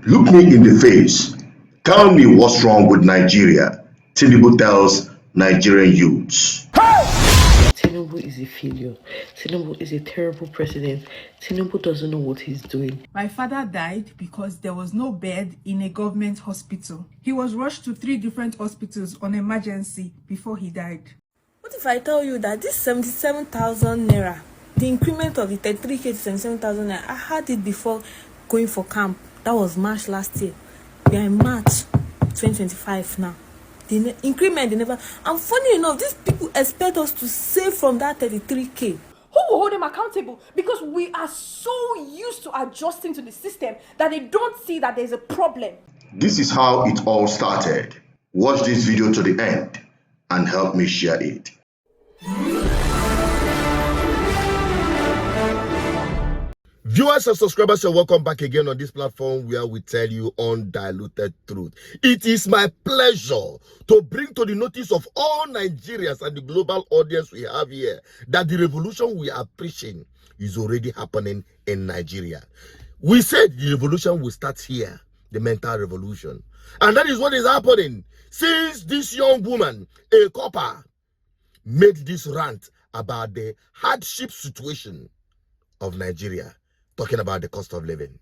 Look me in the face. Tell me what's wrong with Nigeria. Tinubu tells Nigerian youths. Tinubu is a failure. Tinubu is a terrible president. Tinubu doesn't know what he's doing. My father died because there was no bed in a government hospital. He was rushed to 3 different hospitals on emergency before he died. What if I tell you that this 77,000 naira, the increment of the 33k to 77,000 naira, I had it before going for camp. That was March last year. We are in March 2025 now. The increment, they never. And funny enough, these people expect us to save from that 33k. Who will hold them accountable? Because we are so used to adjusting to the system that they don't see that there's a problem. This is how it all started. Watch this video to the end and help me share it. Viewers and subscribers, you're welcome back again on this platform where we tell you undiluted truth. It is my pleasure to bring to the notice of all Nigerians and the global audience we have here that the revolution we are preaching is already happening in Nigeria. We said the revolution will start here, the mental revolution. And that is what is happening since this young woman, a copper, made this rant about the hardship situation of Nigeria, talking about the cost of living.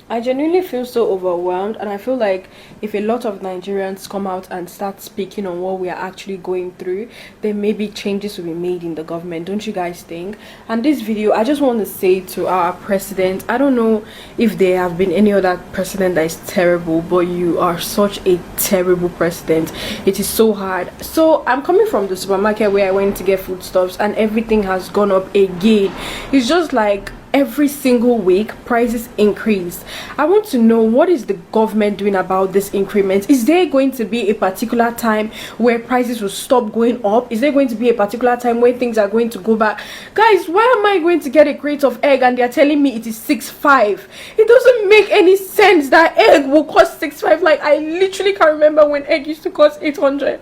I genuinely feel so overwhelmed, and I feel like if a lot of Nigerians come out and start speaking on what we are actually going through, then maybe changes will be made in the government. Don't you guys think? And this video, I just want to say to our president, I don't know if there have been any other president that is terrible, but you are such a terrible president. It is so hard. So I'm coming from the supermarket where I went to get foodstuffs, and everything has gone up again. It's just like every single week prices increase. I want to know, what is the government doing about this increment? Is there going to be a particular time where prices will stop going up? Is there going to be a particular time where things are going to go back? Guys, why am I going to get a crate of egg and they're telling me it is 6.5? It doesn't make any sense that egg will cost 6.5. Like, I literally can't remember when egg used to cost 800.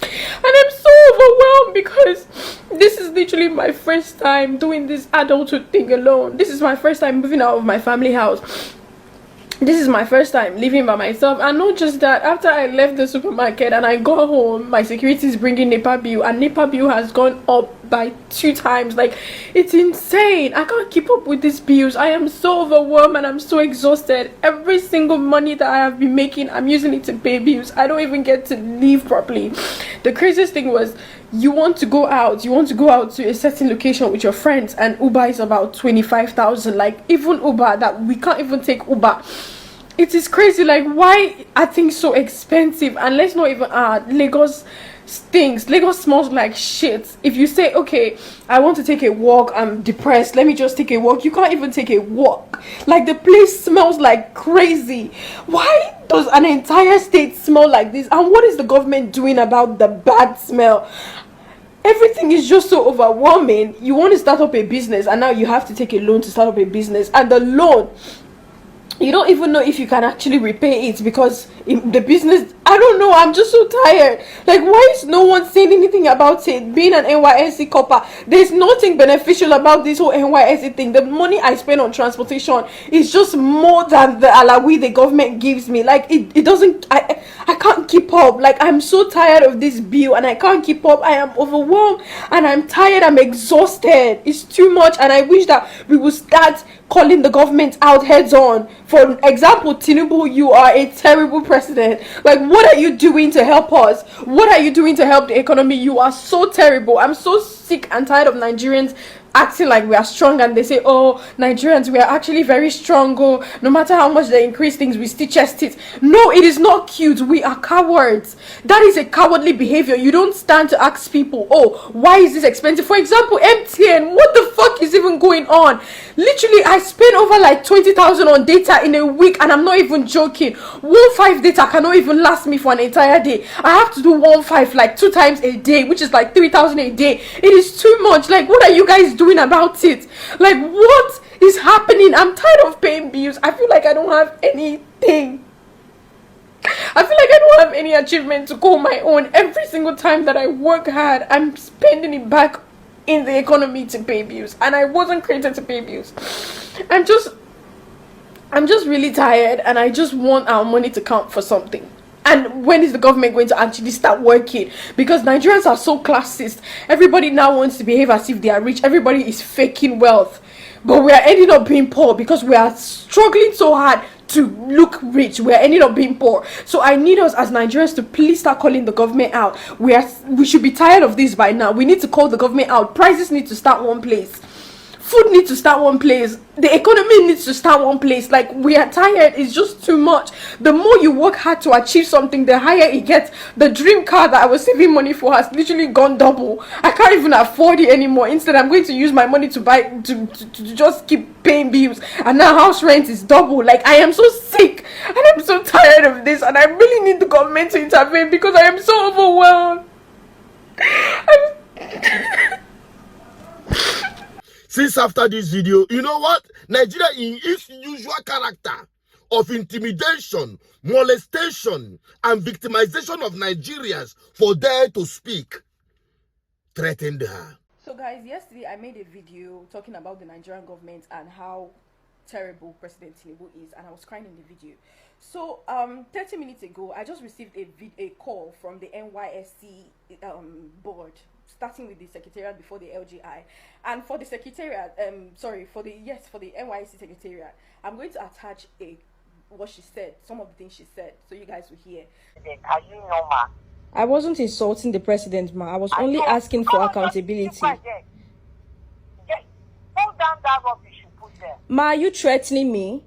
And I'm so overwhelmed because this is literally my first time doing this adulthood thing alone. This is my first time moving out of my family house. This is my first time living by myself. And not just that, after I left the supermarket and I got home, my security is bringing NEPA bill, and NEPA bill has gone up by 2 times. Like, it's insane. I can't keep up with these bills. I am so overwhelmed and I'm so exhausted. Every single money that I have been making, I'm using it to pay bills. I don't even get to live properly. The craziest thing was, you want to go out to a certain location with your friends, and Uber is about 25,000. Like, even Uber, that we can't even take Uber. It is crazy. Like, why are things so expensive? And let's not even Lagos stinks. Lagos smells like shit. If you say, okay, I want to take a walk, I'm depressed, let me just take a walk, you can't even take a walk. Like, the place smells like crazy. Why does an entire state smell like this? And what is the government doing about the bad smell? Everything is just so overwhelming. You want to start up a business, and now you have to take a loan to start up a business, and the loan, you don't even know if you can actually repay it, because the business, I don't know, I'm just so tired. Like, why is no one saying anything about it? Being an NYSC copper, there's nothing beneficial about this whole NYSC thing. The money I spend on transportation is just more than the alawi the government gives me. Like, it doesn't, I can't keep up. Like, I'm so tired of this bill and I can't keep up. I am overwhelmed and I'm tired, I'm exhausted. It's too much, and I wish that we would start calling the government out heads on. For example, Tinubu, you are a terrible president. Like, what are you doing to help us? What are you doing to help the economy? You are so terrible. I'm so sick and tired of Nigerians acting like we are strong, and they say, oh, Nigerians, we are actually very strong. Oh, no matter how much they increase things, we still chest it. No, it is not cute. We are cowards. That is a cowardly behavior. You don't stand to ask people, oh, why is this expensive? For example, MTN, what the fuck is even going on? Literally, I spend over like 20,000 on data in a week, and I'm not even joking. 1.5 data cannot even last me for an entire day. I have to do 1.5 like 2 times a day, which is like 3,000 a day. It is too much. Like, what are you guys doing about it? Like, what is happening? I'm tired of paying bills. I feel like I don't have anything. I feel like I don't have any achievement to call my own. Every single time that I work hard, I'm spending it back in the economy to pay bills, and I wasn't created to pay bills. I'm just really tired and I just want our money to count for something. And when is the government going to actually start working? Because Nigerians are so classist. Everybody now wants to behave as if they are rich. Everybody is faking wealth. But we are ending up being poor because we are struggling so hard to look rich. We are ending up being poor. So I need us as Nigerians to please start calling the government out. We should be tired of this by now. We need to call the government out. Prices need to start one place. Food needs to start one place. The economy needs to start one place. Like, we are tired. It's just too much. The more you work hard to achieve something, the higher it gets. The dream car that I was saving money for has literally gone double. I can't even afford it anymore. Instead, I'm going to use my money to buy to just keep paying bills. And now house rent is double. Like, I am so sick and I'm so tired of this. And I really need the government to intervene because I am so overwhelmed. Since after this video, you know what? Nigeria, in its usual character of intimidation, molestation, and victimization of Nigerians for dare to speak, threatened her. So guys, yesterday I made a video talking about the Nigerian government and how terrible President Tinubu is, and I was crying in the video. So 30 minutes ago, I just received a call from the NYSC board, starting with the secretariat before the LGI, and for the secretariat, for the NYSC secretariat, I'm going to attach what she said, some of the things she said, so you guys will hear. Are you normal? I wasn't insulting the president, ma. I was only asking for accountability. Hold down that rubbish you put there. Ma, are you threatening me?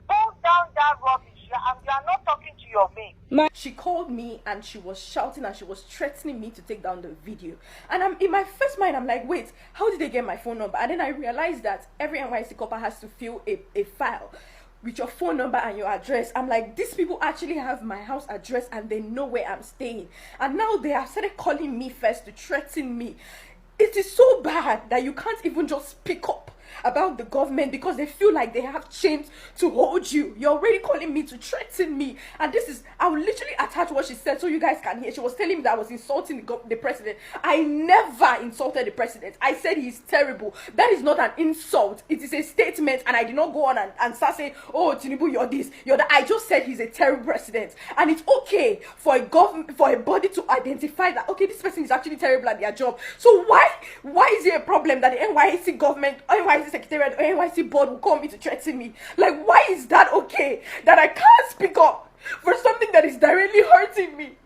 Hold down that rubbish. You are not talking to your mate. She called me and she was shouting and she was threatening me to take down the video. And I'm in my first mind, I'm like, wait, how did they get my phone number? And then I realized that every NYSC copper has to fill a file with your phone number and your address. I'm like, these people actually have my house address and they know where I'm staying. And now they have started calling me first to threaten me. It is so bad that you can't even just pick up about the government because they feel like they have chains to hold you. You're already calling me to threaten me. And this is, I will literally attach what she said so you guys can hear. She was telling me that I was insulting the president. I never insulted the president. I said he's terrible. That is not an insult. It is a statement, and I did not go on and start saying, oh, Tinubu, you're this, you're that. I just said he's a terrible president. And it's okay for a government, for a body to identify that, okay, this person is actually terrible at their job. So why is it a problem that the NYSC government, NYSC secretariat, or NYSC board will call me to threaten me? Like, why is that okay that I can't speak up for something that is directly hurting me?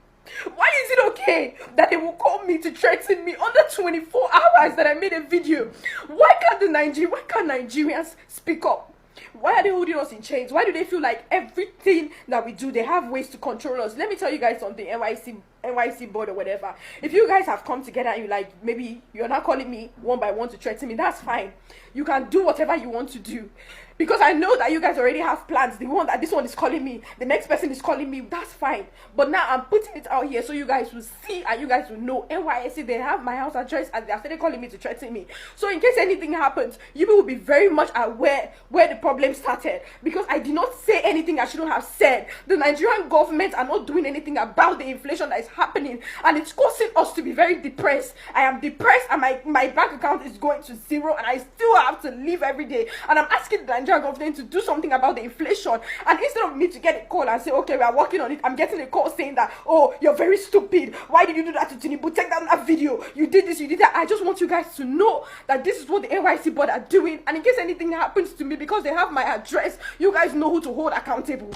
Why is it okay that they will call me to threaten me under 24 hours that I made a video? Why can't Nigerians speak up? Why are they holding us in chains? Why do they feel like everything that we do, they have ways to control us? Let me tell you guys something, NYSC board or whatever. If you guys have come together and you like, maybe you're not calling me one by one to threaten me, that's fine. You can do whatever you want to do. Because I know that you guys already have plans. The one that this one is calling me, the next person is calling me, that's fine. But now I'm putting it out here so you guys will see and you guys will know. NYSC, they have my house address and they are started calling me to threaten me. So in case anything happens, you will be very much aware where the problem started. Because I did not say anything I shouldn't have said. The Nigerian government are not doing anything about the inflation that is happening, and it's causing us to be very depressed. I am depressed and my bank account is going to zero and I still have to live every day. And I'm asking the Nigerian government to do something about the inflation. And instead of me to get a call and say, okay, we are working on it, I'm getting a call saying that, oh, you're very stupid. Why did you do that to Tinubu? Take down that video. You did this, you did that. I just want you guys to know that this is what the NYC board are doing. And in case anything happens to me, because they have my address, you guys know who to hold accountable.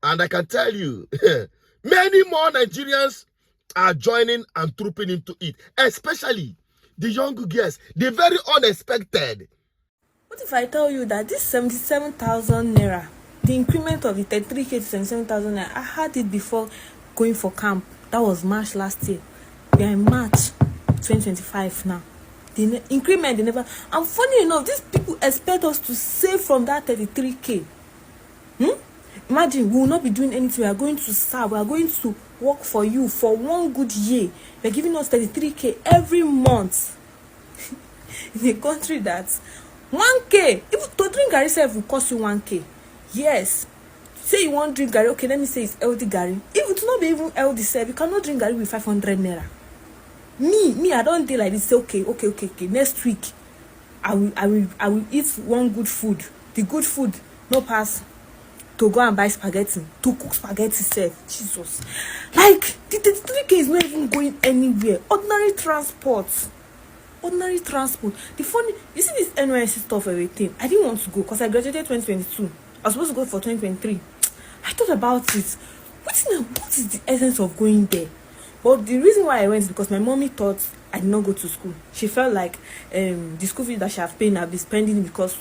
And I can tell you, many more Nigerians are joining and trooping into it, especially the young girls, the very unexpected. What if I tell you that this 77,000 naira, the increment of the 33k to 77,000 naira, I had it before going for camp. That was March last year. We are in March 2025 now. The increment, they never. And funny enough, these people expect us to save from that 33k. Imagine, we will not be doing anything. We are going to serve. We are going to work for you for one good year. They are giving us 33k every month. In a country that 1k, even to drink garri self will cost you 1k. Yes. Say you want to drink garri, okay, let me say it's healthy garri. If it's not be even healthy self, you cannot drink garri with 500 naira. Me, I don't do like this. Say, okay. Next week, I will eat one good food. The good food no pass to go and buy spaghetti, to cook spaghetti sef. Jesus, like the 33k is not even going anywhere. Ordinary transport. The funny, you see this NYSC stuff, everything. I didn't want to go because I graduated 2022. I was supposed to go for 2023. I thought about it. What is the essence of going there? But the reason why I went is because my mommy thought I did not go to school. She felt like the school fee that she have paid, I'll be spending because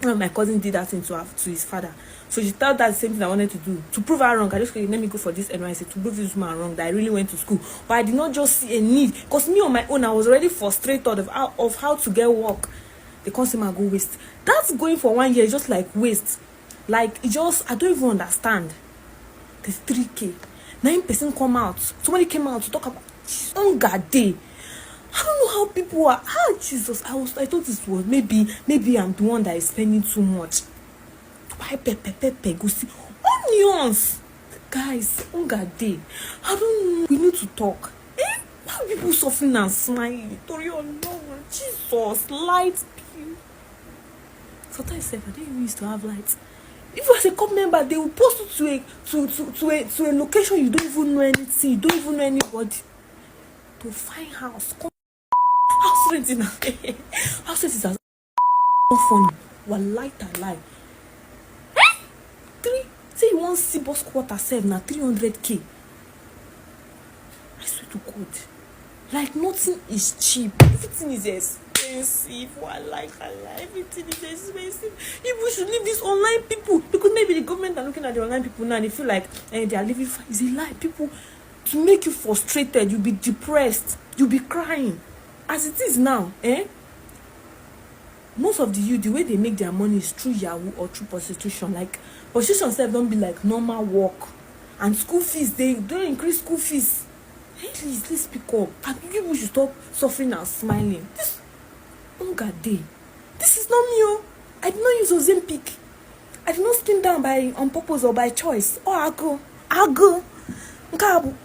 one of my cousins did that thing to his father. So she thought that's the same thing I wanted to do. To prove her wrong, I just said, let me go for this NYSC to prove this woman wrong, that I really went to school. But I did not just see a need. Because me on my own, I was already frustrated of how to get work. The consumer go waste. That's going for 1 year, it's just like waste. Like, it just, I don't even understand. There's 3k. 9% come out. Somebody came out to talk about hunger day. I don't know how people are. Jesus, I thought this was maybe I'm the one that is spending too much. Buy pepper, goosey, onions. Guys, hunger day. I don't know. We need to talk. How people suffering and smiling? Jesus, light. Sometimes I didn't used to have lights. If you as a club member, they will post you to a location you don't even know anything, you don't even know anybody. To find house. House rent in house rent is as not funny. Wallahi lie. Say you want see bus quarter 7 na 300k. I swear to God. Like nothing is cheap. Everything is expensive. Wallahi everything is expensive. People should leave these online people, because maybe the government are looking at the online people now and they feel like they are living fine. It's a lie. People, to make you frustrated, you'll be depressed, you'll be crying. As it is now, most of the youth, the way they make their money is through Yahoo or through prostitution. Like, prostitution self don't be like normal work. And school fees, they don't increase school fees. Hey, please, let's speak up. And people should stop suffering and smiling. This hunger day. This is not me, oh. I did not use Ozempic. I did not skin down on purpose or by choice. Oh, I go.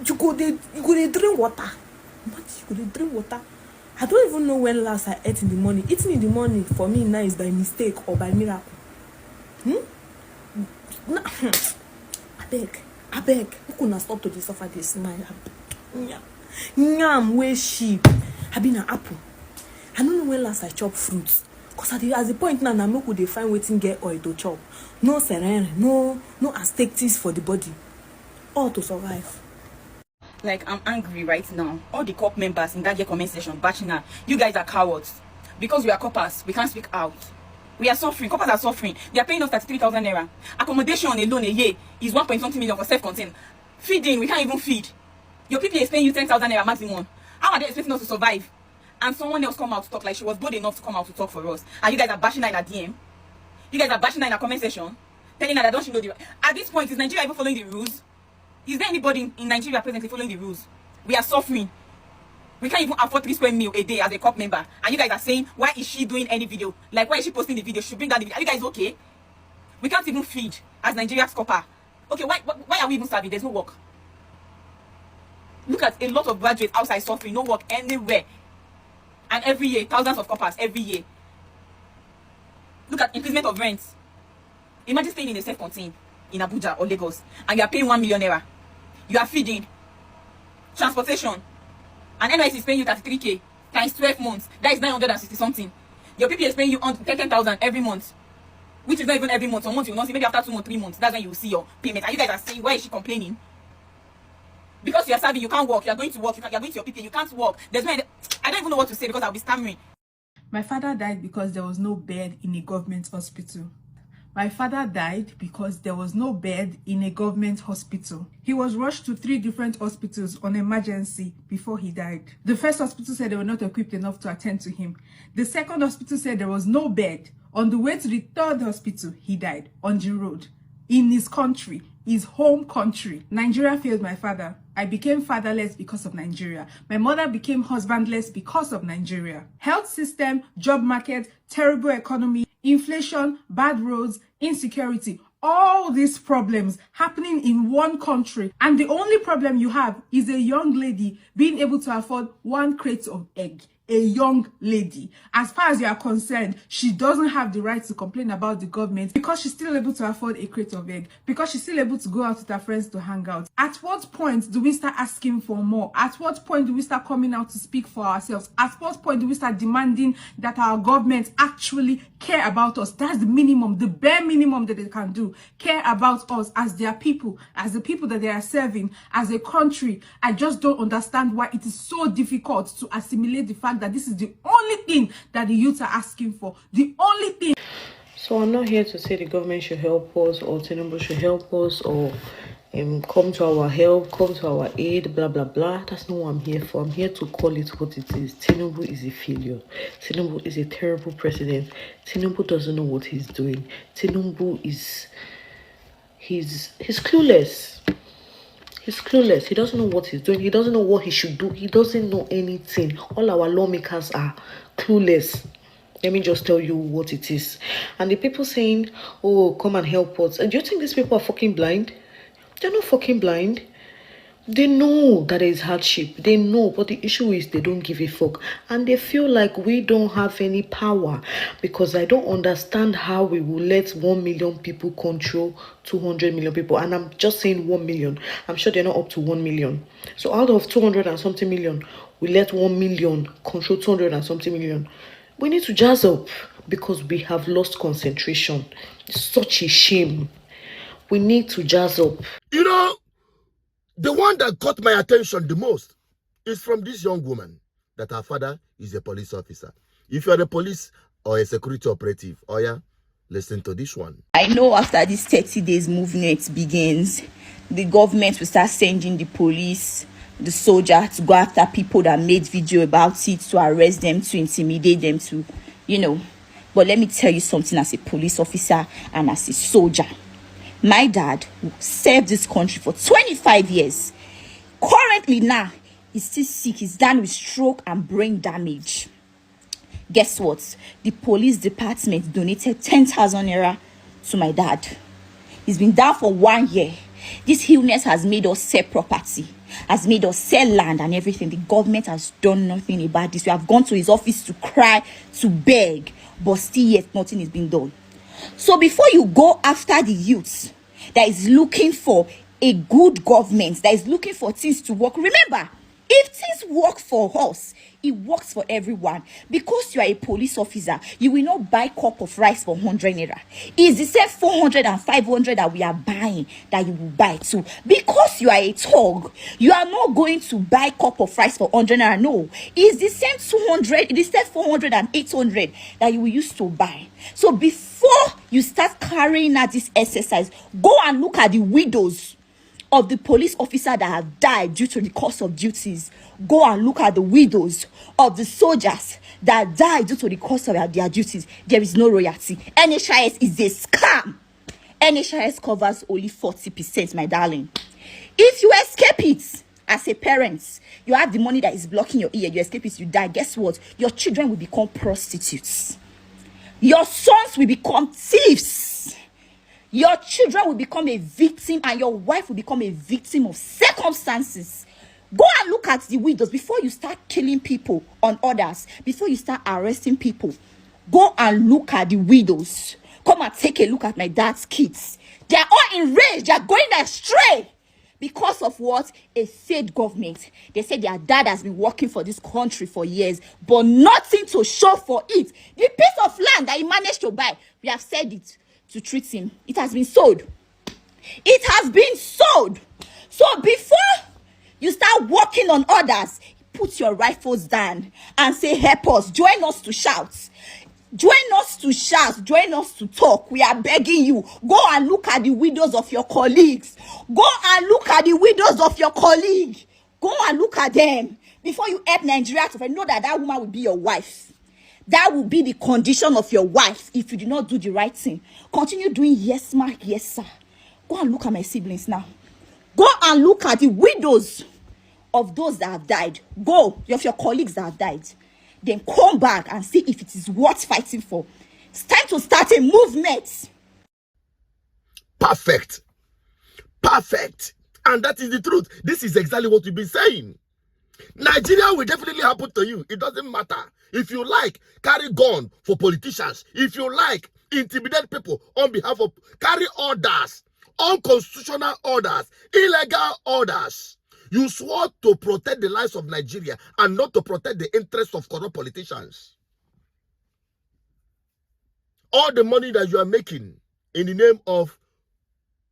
You go they drink water. But you go they drink water. I don't even know when last I ate in the morning. Eating in the morning for me now is by mistake or by miracle. I beg. Who could not stop to this suffer this smile? Nyam, where sheep. I been an apple. I don't know when last I chop fruits. Because at the point now, no could they find waiting get oil to chop. No serene, no aesthetics for the body. All to survive. Like, I'm angry right now. All the COP members in that year comment section bashing her. You guys are cowards. Because we are coppers, we can't speak out. We are suffering. Coppers are suffering. They are paying us 33,000 naira. Accommodation alone a year is 1.something million for self-contained. Feeding, we can't even feed. Your people is paying you 10,000 naira maximum. How are they expecting us to survive? And someone else come out to talk like she was bold enough to come out to talk for us. And you guys are bashing her in a DM. You guys are bashing her in a comment section. Telling her that don't she know the... At this point, is Nigeria even following the rules? Is there anybody in Nigeria presently following the rules? We are suffering. We can't even afford 3 square meal a day as a COP member. And you guys are saying, why is she doing any video? Like, why is she posting the video? She should bring down the video. Are you guys okay? We can't even feed as Nigeria's copper. Okay, why are we even serving? There's no work. Look at a lot of graduates outside suffering, no work anywhere. And every year, thousands of coppers every year. Look at increasement of rents. Imagine staying in a self-contained in Abuja or Lagos, and you are paying 1 million naira. You are feeding, transportation, and NYSC is paying you 33k times 12 months. That is 960 something. Your people is paying you 10,000 every month, which is not even every month. Some months you will not see. Maybe after 2 or 3 months, that's when you will see your payment. And you guys are saying, why is she complaining? Because you are serving, you can't work. You are going to work. You are going to your people. You can't work. There's no. I don't even know what to say because I'll be stammering. My father died because there was no bed in a government hospital. My father died because there was no bed in a government hospital. He was rushed to 3 different hospitals on emergency before he died. The first hospital said they were not equipped enough to attend to him. The second hospital said there was no bed. On the way to the 3rd hospital, he died on the road. In his country, his home country. Nigeria failed my father. I became fatherless because of Nigeria. My mother became husbandless because of Nigeria. Health system, job market, terrible economy, inflation, bad roads, insecurity, all these problems happening in one country. And the only problem you have is a young lady being able to afford 1 crate of egg, a young lady. As far as you are concerned, she doesn't have the right to complain about the government because she's still able to afford a crate of egg, because she's still able to go out with her friends to hang out. At what point do we start asking for more? At what point do we start coming out to speak for ourselves? At what point do we start demanding that our government actually care about us? That's the minimum, the bare minimum that they can do. Care about us as their people, as the people that they are serving, as a country. I just don't understand why it is so difficult to assimilate the fact that this is the only thing that the youth are asking for. The only thing. So I'm not here to say the government should help us or Tinubu should help us or come to our help, come to our aid, blah, blah, blah. That's not what I'm here for. I'm here to call it what it is. Tinubu is a failure. Tinubu is a terrible president. Tinubu doesn't know what he's doing. Tinubu is... He's clueless. He's clueless. He doesn't know what he's doing. He doesn't know what he should do. He doesn't know anything. All our lawmakers are clueless. Let me just tell you what it is. And the people saying, oh, come and help us. And do you think these people are fucking blind? They're not fucking blind. They know that there is hardship. They know, but the issue is they don't give a fuck. And they feel like we don't have any power, because I don't understand how we will let 1 million people control 200 million people. And I'm just saying 1 million. I'm sure they're not up to 1 million. So out of 200 and something million, we let 1 million control 200 and something million. We need to jazz up because we have lost concentration. It's such a shame. We need to jazz up. You know, the one that caught my attention the most is from this young woman, that her father is a police officer. If you're a police or a security operative, oh yeah, listen to this one. I know after this 30 days movement begins, the government will start sending the police, the soldier to go after people that made video about it, to arrest them, to intimidate them, to, you know. But let me tell you something, as a police officer and as a soldier. My dad served this country for 25 years. Currently now, he's still sick. He's down with stroke and brain damage. Guess what? The police department donated 10,000 naira to my dad. He's been down for 1 year. This illness has made us sell property, has made us sell land and everything. The government has done nothing about this. We have gone to his office to cry, to beg, but still yet nothing is being done. So before you go after the youth that is looking for a good government, that is looking for things to work, remember, if things work for us, it works for everyone. Because you are a police officer, you will not buy cup of rice for 100 naira. It's the same 400 and 500 that we are buying that you will buy too. Because you are a thug, you are not going to buy cup of rice for 100 naira. No, it's the same 200, it's the same 400 and 800 that you will use to buy. So before you start carrying out this exercise, go and look at the widows of the police officer that have died due to the course of duties. Go and look at the widows of the soldiers that died due to the course of their duties. There is no royalty. NHIS is a scam. NHIS covers only 40%, my darling. If you escape it as a parent, you have the money that is blocking your ear, you escape it, you die. Guess what? Your children will become prostitutes. Your sons will become thieves. Your children will become a victim, and your wife will become a victim of circumstances. Go and look at the widows before you start killing people on others, before you start arresting people. Go and look at the widows. Come and take a look at my dad's kids. They are all enraged. They are going astray. Because of what? A failed government. They said their dad has been working for this country for years, but nothing to show for it. The piece of land that he managed to buy, we have said it, to treat him, it has been sold. It has been sold. So before you start working on others, put your rifles down and say, help us, join us to shout. Join us to shout, join us to talk. We are begging you. Go and look at the widows of your colleagues. Go and look at the widows of your colleague. Go and look at them before you help Nigeria to know that that woman will be your wife. That will be the condition of your wife if you do not do the right thing. Continue doing yes, ma, yes, sir. Go and look at my siblings now. Go and look at the widows of those that have died. Go, of your colleagues that have died. Then come back and see if it is worth fighting for. It's time to start a movement. Perfect. Perfect. And that is the truth. This is exactly what we've been saying. Nigeria will definitely happen to you. It doesn't matter. If you like, carry gun for politicians. If you like, intimidate people on behalf of, carry orders, unconstitutional orders, illegal orders. You swore to protect the lives of Nigeria and not to protect the interests of corrupt politicians. All the money that you are making in the name of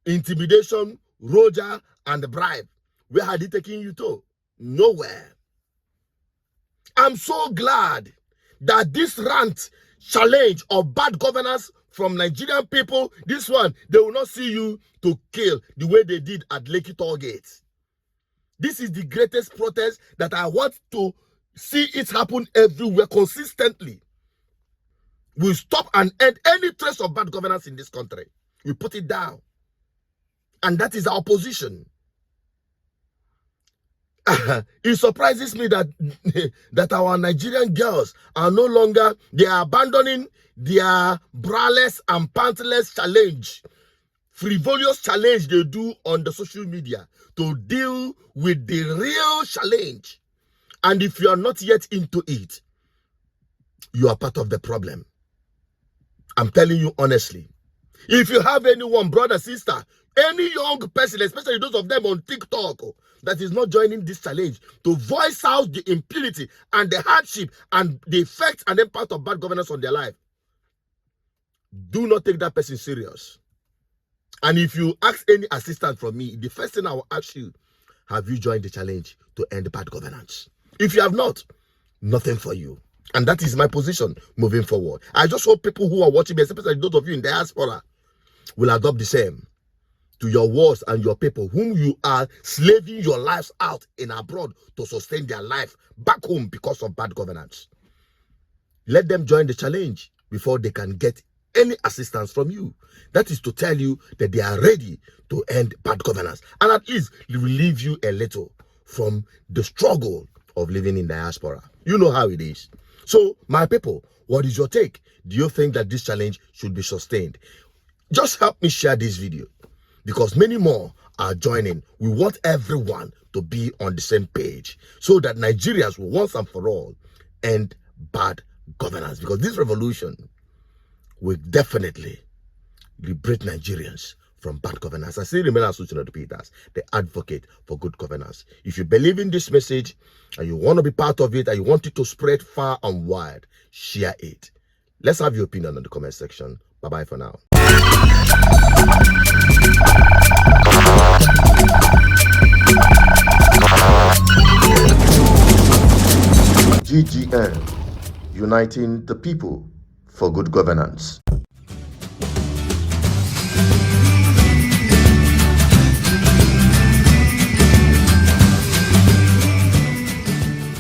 intimidation, Roger, and the bribe, where had it taken you to? Nowhere. I'm so glad that this rant challenge of bad governance from Nigerian people, this one, they will not see you to kill the way they did at Lekki Toll Gate. This is the greatest protest that I want to see it happen everywhere consistently. We stop and end any trace of bad governance in this country. We put it down. And that is our position. It surprises me that that our Nigerian girls are no longer, they are abandoning their braless and pantless challenge, frivolous challenge they do on the social media to deal with the real challenge. And if you are not yet into it, you are part of the problem. I'm telling you honestly. If you have anyone, brother, sister, any young person, especially those of them on TikTok, that is not joining this challenge, to voice out the impunity and the hardship and the effect and impact of bad governance on their life, do not take that person serious. And if you ask any assistance from me, the first thing I will ask you, have you joined the challenge to end bad governance? If you have not, nothing for you. And that is my position moving forward. I just hope people who are watching me, especially those of you in diaspora, will adopt the same to your words and your people whom you are slaving your lives out in abroad to sustain their life back home because of bad governance. Let them join the challenge before they can get any assistance from you. That is to tell you that they are ready to end bad governance and at least relieve you a little from the struggle of living in diaspora. You know how it is. So, my people, what is your take? Do you think that this challenge should be sustained? Just help me share this video because many more are joining. We want everyone to be on the same page so that Nigerians will once and for all end bad governance, because this revolution will definitely liberate Nigerians from bad governance. I still remain Asuchino de Peters, the advocate for good governance. If you believe in this message and you want to be part of it and you want it to spread far and wide, share it. Let's have your opinion in the comment section. Bye-bye for now. GGN, uniting the people for good governance.